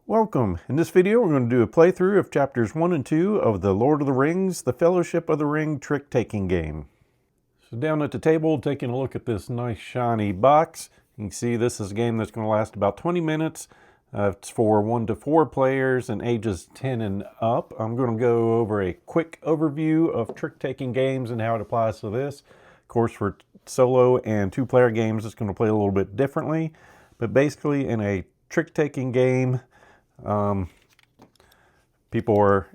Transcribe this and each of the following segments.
Welcome. In this video we're going to do a playthrough of chapters 1 and 2 of the Lord of the Rings, the Fellowship of the Ring trick-taking game. So down at the table, taking a look at this nice shiny box, you can see this is a game that's going to last about 20 minutes. It's for 1 to 4 players and ages 10 and up. I'm going to go over a quick overview of trick-taking games and how it applies to this. Of course, for solo and 2-player games, it's going to play a little bit differently. But basically, in a trick-taking game,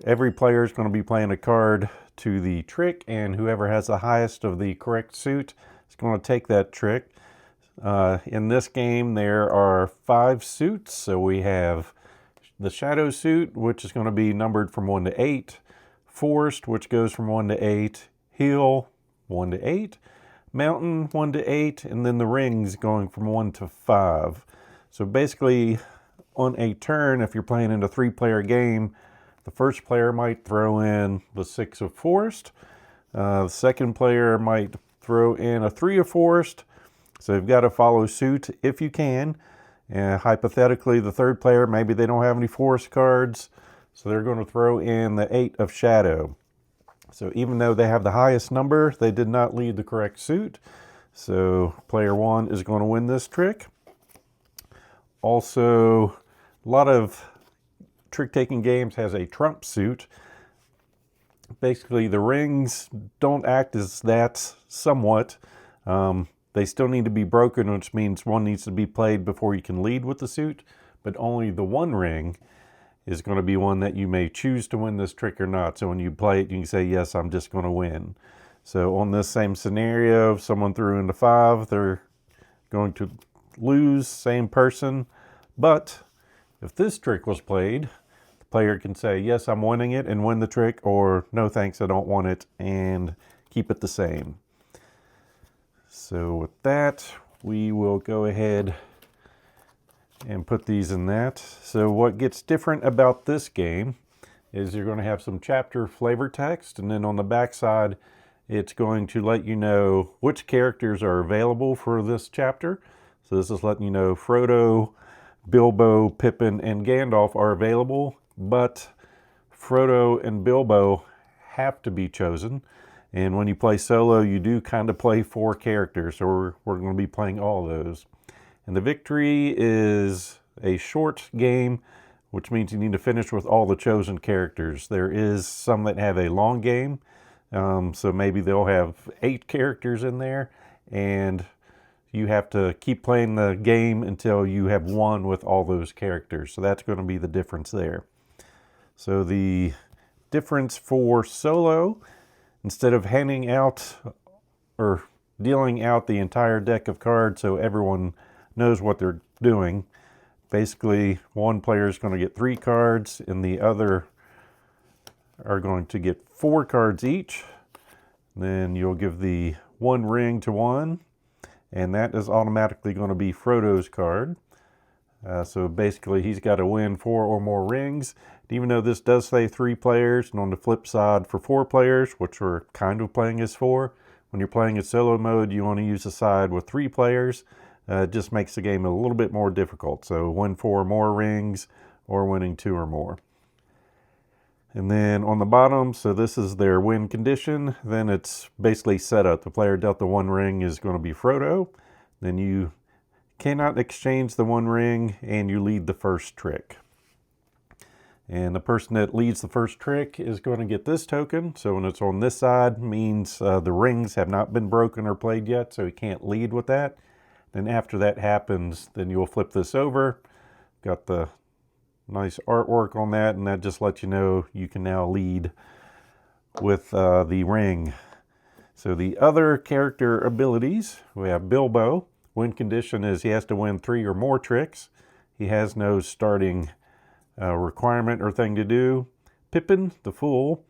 every player is going to be playing a card to the trick, and whoever has the highest of the correct suit is going to take that trick. In this game, there are 5 suits. So we have the Shadow suit, which is going to be numbered from 1 to 8. Forest, which goes from 1 to 8. Hill, 1 to 8. Mountain, 1 to 8. And then the rings going from 1 to 5. So basically, on a turn, if you're playing in a 3-player game, the first player might throw in the 6 of Forest. The second player might throw in a 3 of Forest. So you've got to follow suit if you can. And hypothetically, the third player, maybe they don't have any Forest cards, so they're going to throw in the 8 of Shadow. So even though they have the highest number, they did not lead the correct suit. So player 1 is going to win this trick. Also, a lot of trick-taking games has a trump suit. Basically, the rings don't act as that somewhat. They still need to be broken, which means one needs to be played before you can lead with the suit. But only the one ring is going to be one that you may choose to win this trick or not. So when you play it, you can say, yes, I'm just going to win. So on this same scenario, if someone threw in the 5, they're going to lose, same person. But if this trick was played, the player can say, yes, I'm winning it and win the trick, or no thanks, I don't want it, and keep it the same. So with that, we will go ahead and put these in that. So what gets different about this game is you're going to have some chapter flavor text, and then on the back side, it's going to let you know which characters are available for this chapter. So this is letting you know Frodo, Bilbo, Pippin, and Gandalf are available, but Frodo and Bilbo have to be chosen. And when you play solo, you do kind of play 4 characters, so we're going to be playing all of those. And the victory is a short game, which means you need to finish with all the chosen characters. There is some that have a long game, so maybe they'll have 8 characters in there, and you have to keep playing the game until you have won with all those characters. So that's going to be the difference there. So the difference for solo, instead of handing out or dealing out the entire deck of cards so everyone knows what they're doing, basically one player is going to get 3 cards and the other are going to get 4 cards each. Then you'll give the 1 ring to one, and that is automatically going to be Frodo's card. So basically he's got to win 4 or more rings. Even though this does say 3 players, and on the flip side for 4 players, which we're kind of playing as 4, when you're playing in solo mode, you want to use the side with 3 players. It just makes the game a little bit more difficult. So win 4 or more rings, or winning 2 or more. And then on the bottom, so this is their win condition. Then it's basically set up. The player dealt the 1 ring is going to be Frodo. Then you cannot exchange the 1 ring, and you lead the first trick. And the person that leads the first trick is going to get this token. So when it's on this side, means the rings have not been broken or played yet, so he can't lead with that. Then after that happens, then you'll flip this over. Got the nice artwork on that, and that just lets you know you can now lead with the ring. So the other character abilities, we have Bilbo. Win condition is he has to win 3 or more tricks. He has no starting requirement or thing to do. Pippin, the Fool,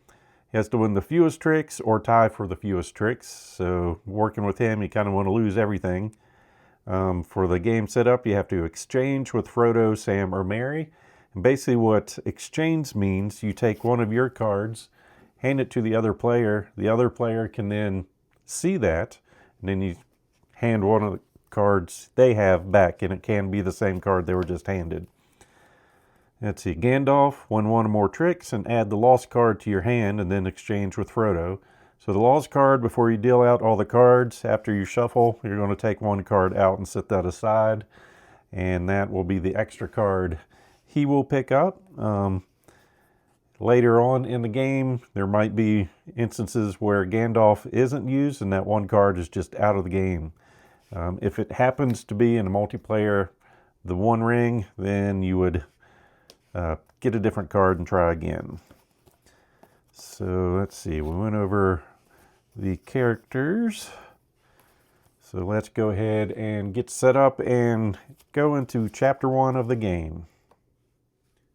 he has to win the fewest tricks or tie for the fewest tricks. So working with him, you kind of want to lose everything. For the game setup, you have to exchange with Frodo, Sam, or Merry. And basically what exchange means, you take one of your cards, hand it to the other player can then see that, and then you hand one of the cards they have back, and it can be the same card they were just handed. Let's see, Gandalf, win one or more tricks and add the lost card to your hand and then exchange with Frodo. So the lost card, before you deal out all the cards, after you shuffle, you're going to take one card out and set that aside. And that will be the extra card he will pick up. Later on in the game, there might be instances where Gandalf isn't used and that one card is just out of the game. If it happens to be in a multiplayer, the One Ring, then you would get a different card and try again. So let's see, we went over the characters. So let's go ahead and get set up and go into Chapter 1 of the game.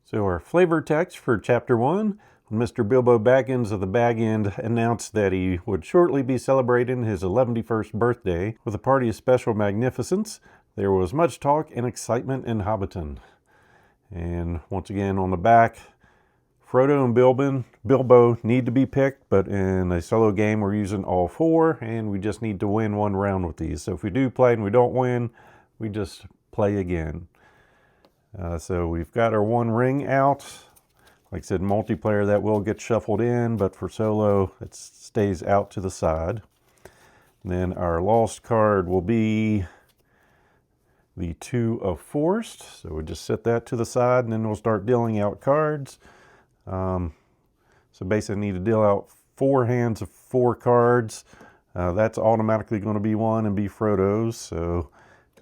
So our flavor text for Chapter 1, when Mr. Bilbo Baggins of the Bag End announced that he would shortly be celebrating his 11st birthday with a party of special magnificence, there was much talk and excitement in Hobbiton. And once again on the back, Frodo and Bilbo need to be picked, but in a solo game we're using all four, and we just need to win one round with these. So if we do play and we don't win, we just play again. So we've got our One Ring out. Like I said, multiplayer that will get shuffled in, but for solo it stays out to the side. And then our lost card will be the Two of Force. So we'll just set that to the side and then we'll start dealing out cards. So basically I need to deal out 4 hands of 4 cards. That's automatically going to be one and be Frodo's. So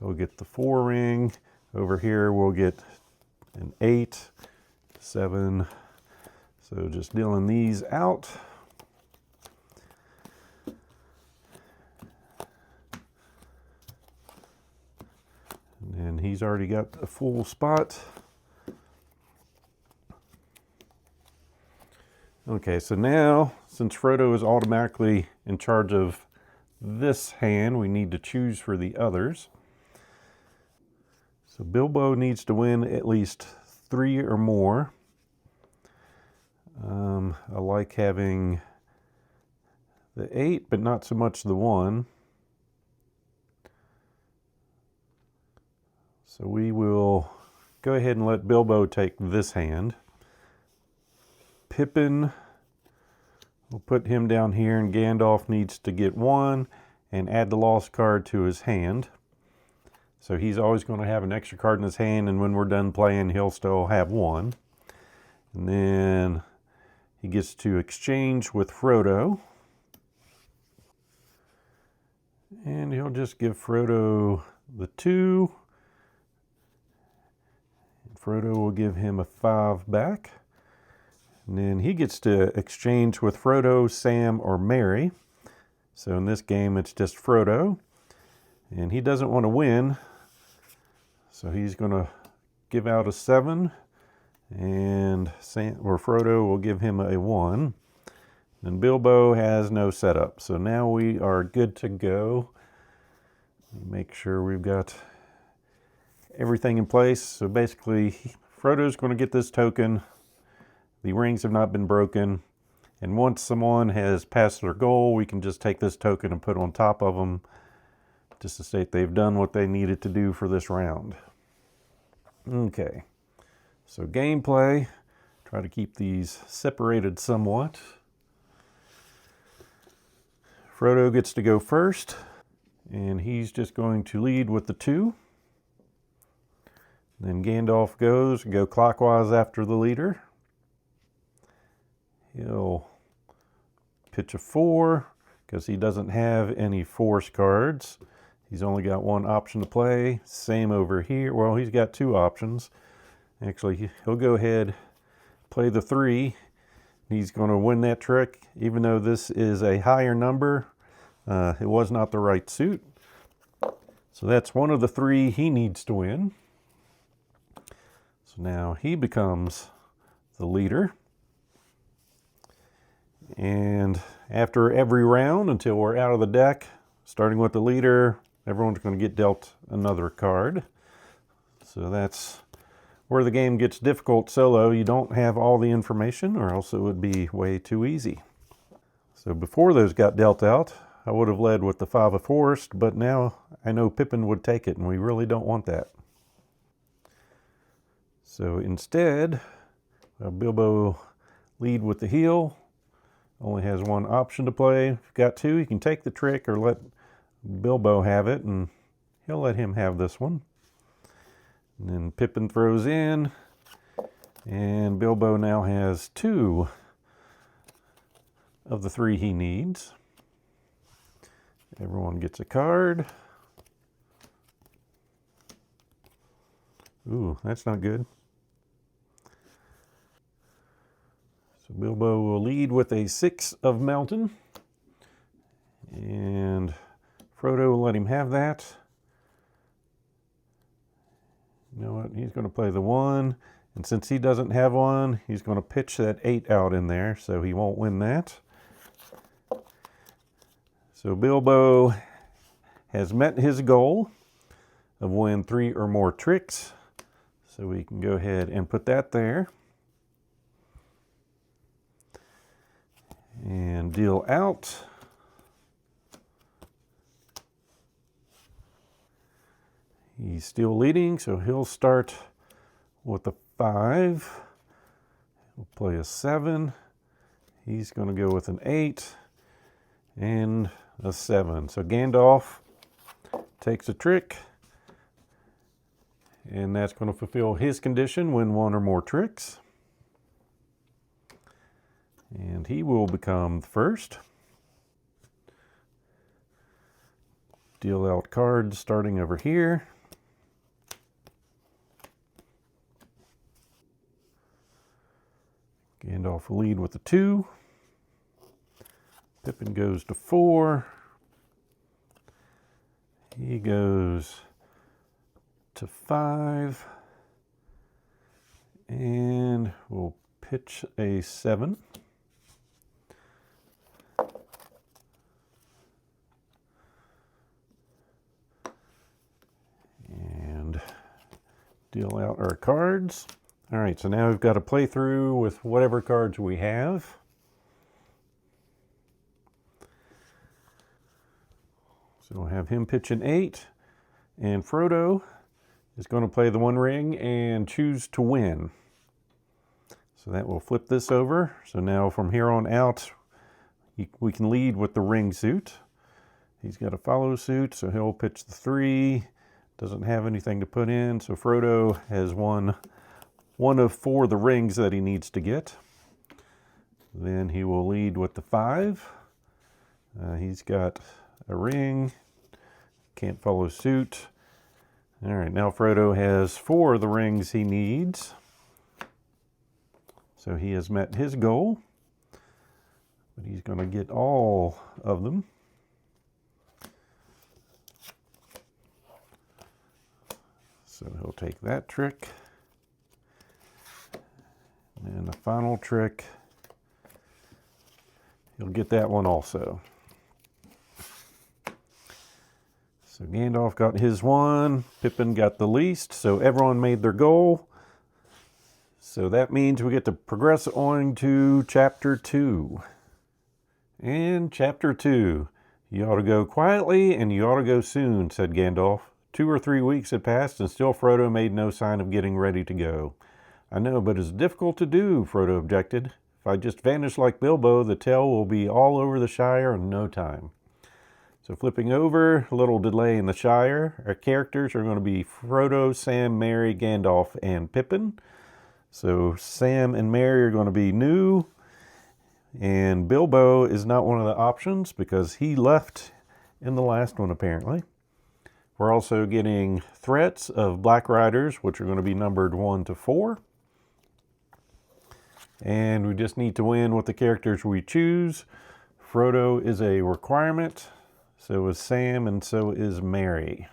we'll get the 4 ring. Over here we'll get an 8, 7. So just dealing these out. And he's already got a full spot. Okay, so now, since Frodo is automatically in charge of this hand, we need to choose for the others. So Bilbo needs to win at least 3 or more. I like having the 8, but not so much the 1. So we will go ahead and let Bilbo take this hand. Pippin, we'll put him down here, and Gandalf needs to get 1 and add the lost card to his hand. So he's always going to have an extra card in his hand, and when we're done playing, he'll still have 1. And then he gets to exchange with Frodo. And he'll just give Frodo the 2. Frodo will give him a 5 back. And then he gets to exchange with Frodo, Sam, or Merry. So in this game, it's just Frodo. And he doesn't want to win. So he's going to give out a 7. And Frodo will give him a 1. And Bilbo has no setup. So now we are good to go. Make sure we've got everything in place. So basically, Frodo's going to get this token. The rings have not been broken. And once someone has passed their goal, we can just take this token and put it on top of them, just to state they've done what they needed to do for this round. Okay, so gameplay. Try to keep these separated somewhat. Frodo gets to go first, and he's just going to lead with the 2. Then Gandalf go clockwise after the leader. He'll pitch a 4 because he doesn't have any force cards. He's only got 1 option to play. Same over here. Well, he's got 2 options. Actually, he'll go ahead, play the 3. He's going to win that trick, even though this is a higher number. It was not the right suit. So that's one of the 3 he needs to win. So now he becomes the leader. And after every round, until we're out of the deck, starting with the leader, everyone's going to get dealt another card. So that's where the game gets difficult solo. You don't have all the information, or else it would be way too easy. So before those got dealt out, I would have led with the 5 of Force, but now I know Pippin would take it, and we really don't want that. So instead, Bilbo lead with the heel. Only has one option to play. If you've got two, you can take the trick or let Bilbo have it, and he'll let him have this one. And then Pippin throws in, and Bilbo now has two of the three he needs. Everyone gets a card. Ooh, that's not good. So Bilbo will lead with a 6 of mountain, and Frodo will let him have that. You know what? He's going to play the 1, and since he doesn't have one, he's going to pitch that 8 out in there, so he won't win that. So Bilbo has met his goal of win 3 or more tricks, so we can go ahead and put that there. And deal out. He's still leading, so he'll start with a 5. He'll play a 7. He's going to go with an 8 and a 7. So Gandalf takes a trick, and that's going to fulfill his condition, win 1 or more tricks. And he will become the first. Deal out cards starting over here. Gandalf will lead with the 2. Pippin goes to 4. He goes to 5. And we'll pitch a 7. And deal out our cards. All right, so now we've got to play through with whatever cards we have. So we'll have him pitch an 8, and Frodo is going to play the 1 ring and choose to win. So that will flip this over. So now from here on out, we can lead with the ring suit. He's got a follow suit, so he'll pitch the 3. Doesn't have anything to put in, so Frodo has one of 4 the rings that he needs to get. Then he will lead with the 5. He's got a ring, can't follow suit. All right, now Frodo has 4 of the rings he needs. So he has met his goal, but he's going to get all of them. So he'll take that trick. And the final trick, he'll get that one also. So Gandalf got his 1, Pippin got the least, so everyone made their goal. So that means we get to progress on to Chapter 2. And Chapter 2, you ought to go quietly and you ought to go soon, said Gandalf. 2 or 3 weeks had passed and still Frodo made no sign of getting ready to go. I know, but it's difficult to do, Frodo objected. If I just vanish like Bilbo, the tale will be all over the Shire in no time. So flipping over, a little delay in the Shire. Our characters are going to be Frodo, Sam, Merry, Gandalf, and Pippin. So Sam and Merry are going to be new. And Bilbo is not one of the options because he left in the last one apparently. We're also getting threats of Black Riders, which are going to be numbered 1 to 4. And we just need to win with the characters we choose. Frodo is a requirement, so is Sam, and so is Merry.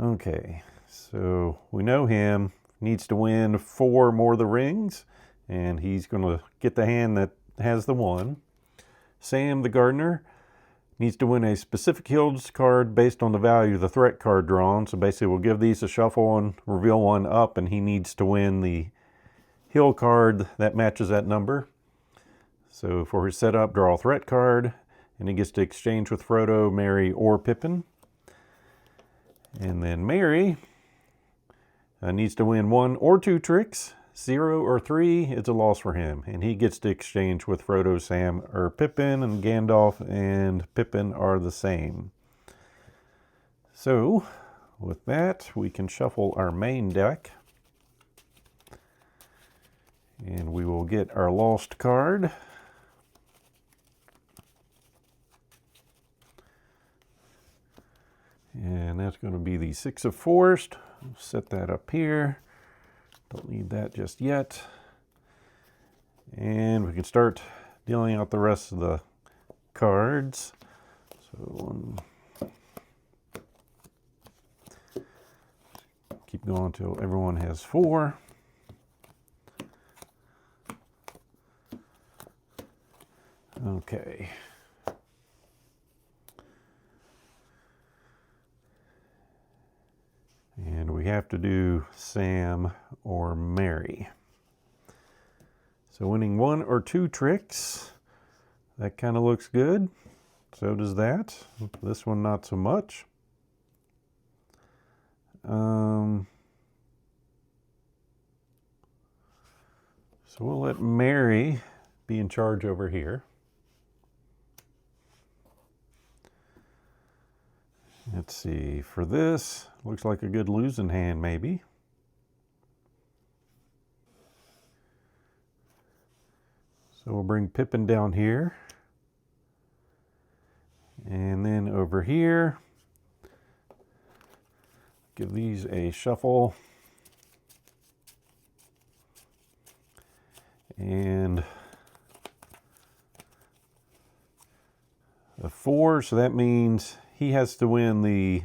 Okay, so we know him needs to win 4 more of the rings, and he's going to get the hand that has the 1. Sam, the gardener, needs to win a specific Hills card based on the value of the threat card drawn. So basically we'll give these a shuffle and reveal one up, and he needs to win the Hill card that matches that number. So for his setup, draw a threat card, and he gets to exchange with Frodo, Merry, or Pippin. And then Merry needs to win 1 or 2 tricks. 0 or 3, it's a loss for him. And he gets to exchange with Frodo, Sam, or Pippin, and Gandalf and Pippin are the same. So, with that, we can shuffle our main deck. And we will get our lost card. And that's going to be the 6 of Forest. Set that up here. Don't need that just yet. And we can start dealing out the rest of the cards. So keep going until everyone has 4. Okay. And we have to do Sam or Mary. So winning 1 or 2 tricks, that kind of looks good. So does that. This one not so much. So we'll let Mary be in charge over here. Let's see, for this, looks like a good losing hand maybe. So we'll bring Pippin down here. And then over here, give these a shuffle. And a 4, so that means he has to win the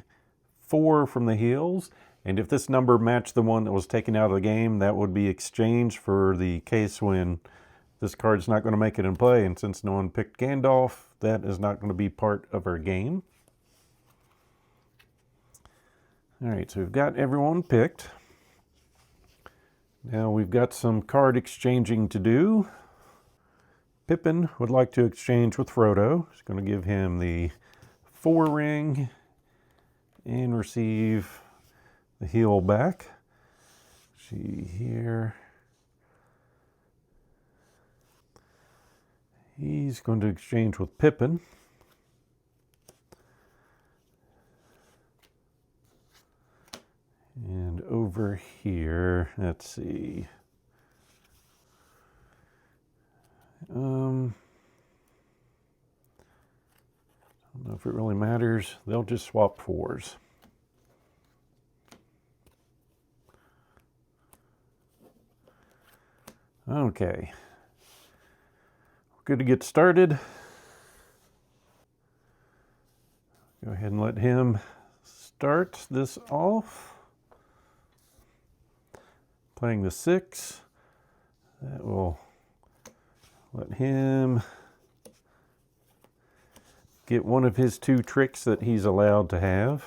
4 from the heels. And if this number matched the one that was taken out of the game, that would be exchanged for the case when this card's not going to make it in play. And since no one picked Gandalf, that is not going to be part of our game. All right, so we've got everyone picked. Now we've got some card exchanging to do. Pippin would like to exchange with Frodo. He's going to give him the 4 ring and receive the heel back. See here. He's going to exchange with Pippin. And over here, let's see. I don't know if it really matters. They'll just swap 4s. Okay. Good to get started. Go ahead and let him start this off. Playing the 6. That will let him get one of his 2 tricks that he's allowed to have.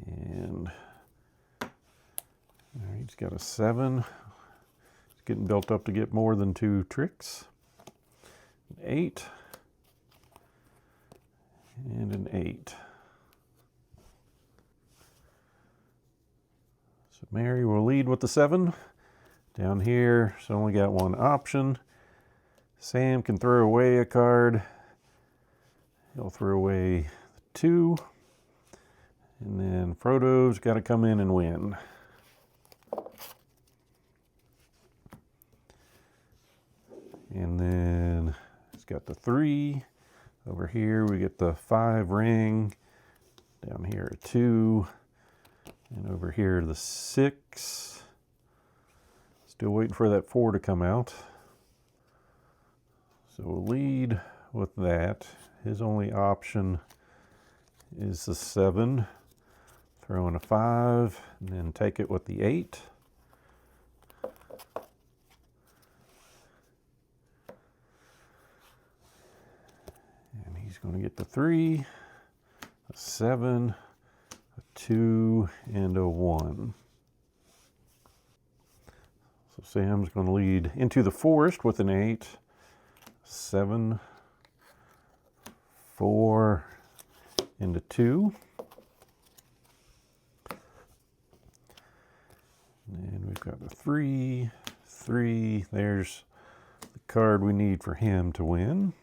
And he's got a 7. He's getting built up to get more than 2 tricks. An 8. And an 8. So Mary will lead with the 7. Down here, so only got 1 option. Sam can throw away a card. He'll throw away the 2. And then Frodo's got to come in and win. And then he's got the 3. Over here we get the 5 ring. Down here a 2. And over here the 6. Still waiting for that 4 to come out. So we'll lead with that. His only option is the 7. Throw in a 5 and then take it with the 8. And he's going to get the 3, a 7, a 2, and a 1. So Sam's going to lead into the forest with an 8, 7, 4, into 2. And we've got the 3, 3. There's the card we need for him to win.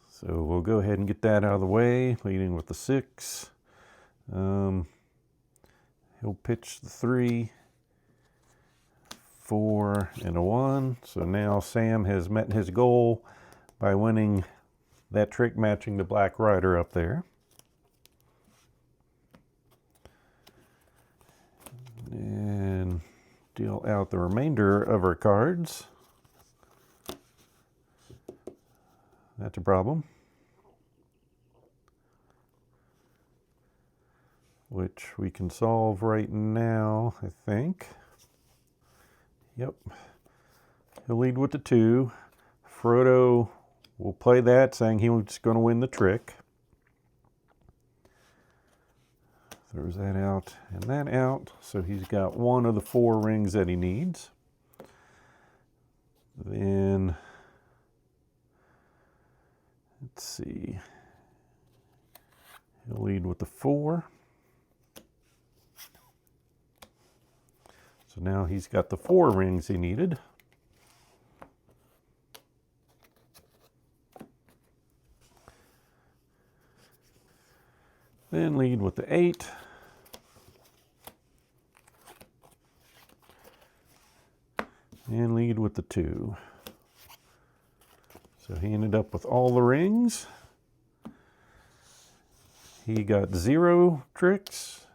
So we'll go ahead and get that out of the way, leading with the 6. He'll pitch the 3, 4, and a 1. So now Sam has met his goal by winning that trick, matching the black rider up there. And deal out the remainder of our cards. That's a problem, which we can solve right now, I think. Yep. He'll lead with the 2. Frodo will play that, saying he was going to win the trick. Throws that out and that out. So he's got 1 of the 4 rings that he needs. Then, let's see. He'll lead with the 4. So now he's got the 4 rings he needed. Then lead with the 8. And lead with the 2. So he ended up with all the rings. He got 0 tricks,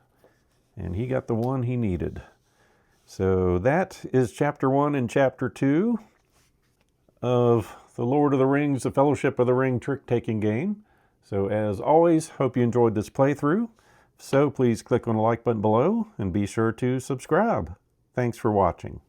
and he got the 1 he needed. So that is Chapter 1 and Chapter 2 of the Lord of the Rings, the Fellowship of the Ring trick-taking game. So as always, hope you enjoyed this playthrough. So please click on the like button below and be sure to subscribe. Thanks for watching.